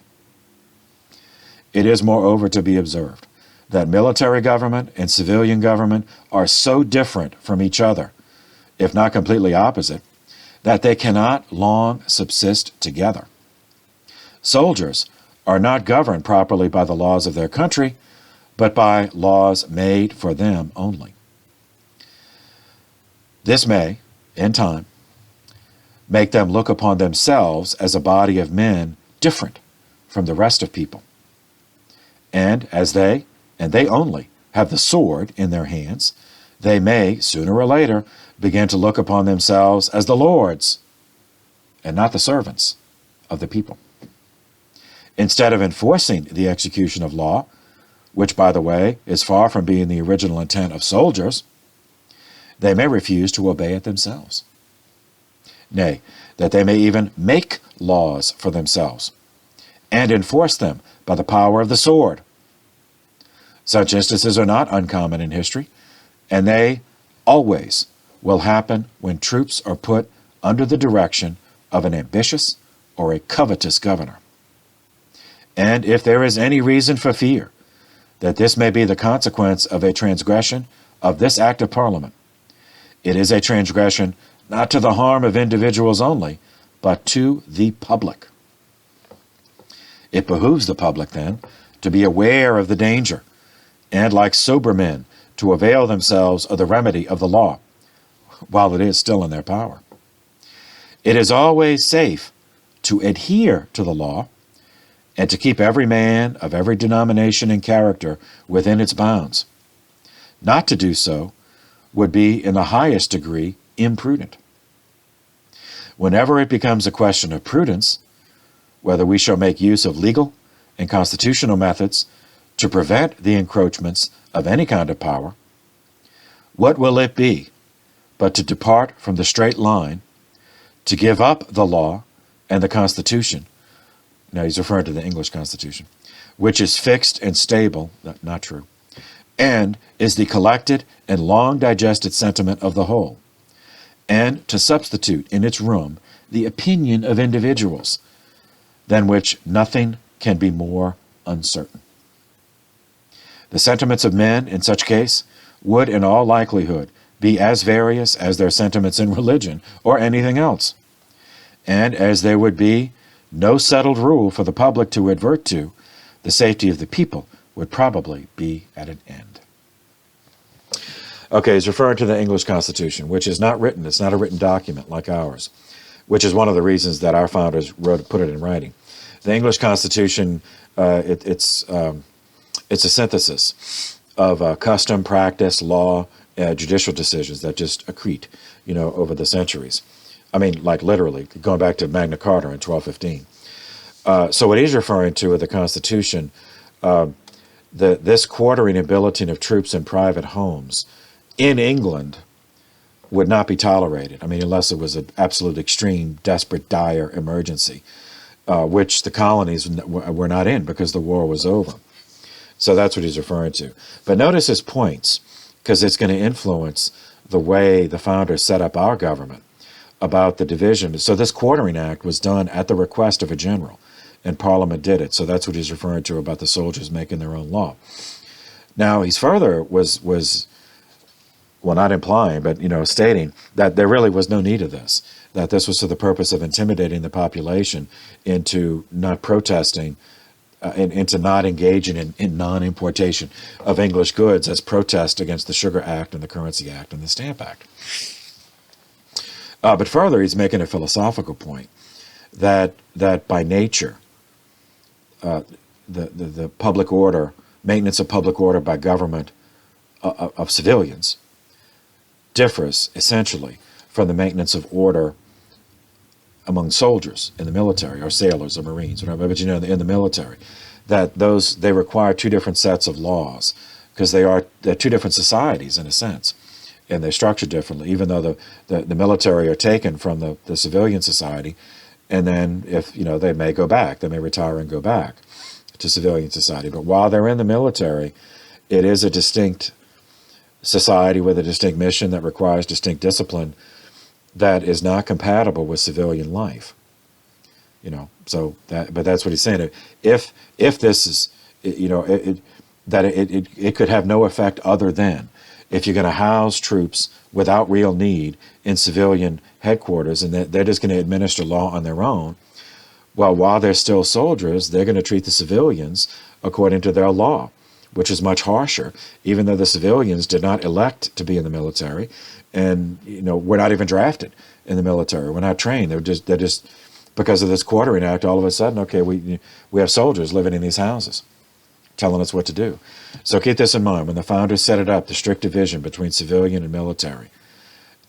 It is, moreover, to be observed that military government and civilian government are so different from each other, if not completely opposite, that they cannot long subsist together. Soldiers are not governed properly by the laws of their country, but by laws made for them only. This may, in time, make them look upon themselves as a body of men different from the rest of people. And as they, and they only, have the sword in their hands, they may, sooner or later, begin to look upon themselves as the lords and not the servants of the people. Instead of enforcing the execution of law, which, by the way, is far from being the original intent of soldiers, they may refuse to obey it themselves. Nay, that they may even make laws for themselves and enforce them by the power of the sword. Such instances are not uncommon in history, and they always will happen when troops are put under the direction of an ambitious or a covetous governor. And if there is any reason for fear that this may be the consequence of a transgression of this act of Parliament, it is a transgression not to the harm of individuals only, but to the public. It behooves the public, then, to be aware of the danger, and like sober men, to avail themselves of the remedy of the law, while it is still in their power. It is always safe to adhere to the law, and to keep every man of every denomination and character within its bounds. Not to do so would be in the highest degree imprudent. Whenever it becomes a question of prudence, whether we shall make use of legal and constitutional methods to prevent the encroachments of any kind of power, what will it be but to depart from the straight line, to give up the law and the Constitution? Now he's referring to the English Constitution, which is fixed and stable, not true, and is the collected and long digested sentiment of the whole, and to substitute in its room the opinion of individuals, than which nothing can be more uncertain. The sentiments of men in such case would in all likelihood be as various as their sentiments in religion or anything else, and as there would be no settled rule for the public to advert to, the safety of the people would probably be at an end. Okay, he's referring to the English Constitution, which is not written. It's not a written document like ours, which is one of the reasons that our founders put it in writing. The English Constitution, it's a synthesis of custom, practice, law, judicial decisions that just accrete, over the centuries. I mean, like literally, going back to Magna Carta in 1215. So what he's referring to with the Constitution, this quartering and billeting of troops in private homes in England would not be tolerated. I mean, unless it was an absolute extreme, desperate, dire emergency, which the colonies were not in because the war was over. So that's what he's referring to. But notice his points, because it's going to influence the way the founders set up our government about the division. So this Quartering Act was done at the request of a general, and Parliament did it. So that's what he's referring to about the soldiers making their own law. Now, he's further was well, not implying, but stating that there really was no need of this, that this was for the purpose of intimidating the population into not protesting, into not engaging in non-importation of English goods as protest against the Sugar Act and the Currency Act and the Stamp Act. But further, he's making a philosophical point that by nature, the public order, maintenance of public order by government of civilians differs essentially from the maintenance of order among soldiers in the military, or sailors or Marines, whatever. But in the military, that they require two different sets of laws, because they're two different societies in a sense, and they're structured differently. Even though the military are taken from the civilian society, and then if they may go back, they may retire and go back to civilian society. But while they're in the military, it is a distinct society with a distinct mission that requires distinct discipline that is not compatible with civilian life. So but that's what he's saying. If this is, it could have no effect other than if you're going to house troops without real need in civilian headquarters, and they're just going to administer law on their own. Well, while they're still soldiers, they're going to treat the civilians according to their law, which is much harsher, even though the civilians did not elect to be in the military, and we're not even drafted in the military. We're not trained. They're just because of this Quartering Act. All of a sudden, okay, we have soldiers living in these houses, telling us what to do. So keep this in mind when the founders set it up: the strict division between civilian and military,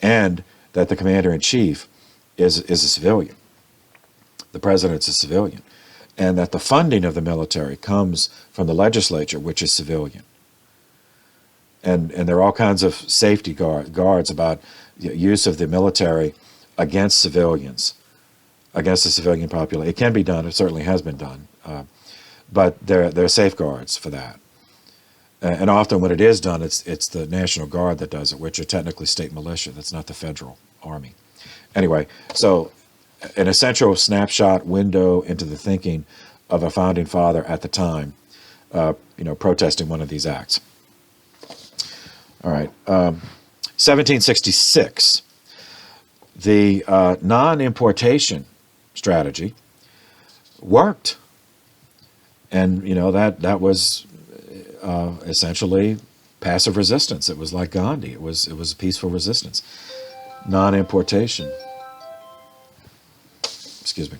and that the commander-in-chief is a civilian. The president's a civilian, and that the funding of the military comes from the legislature, which is civilian. And there are all kinds of safety guards about use of the military against civilians, against the civilian population. It can be done. It certainly has been done. But there are safeguards for that. And often when it is done, it's the National Guard that does it, which are technically state militia. That's not the federal army. Anyway, so an essential snapshot window into the thinking of a founding father at the time, protesting one of these acts. All right, 1766, the non-importation strategy worked, and that was essentially passive resistance. It was like Gandhi. It was peaceful resistance, non-importation. Excuse me.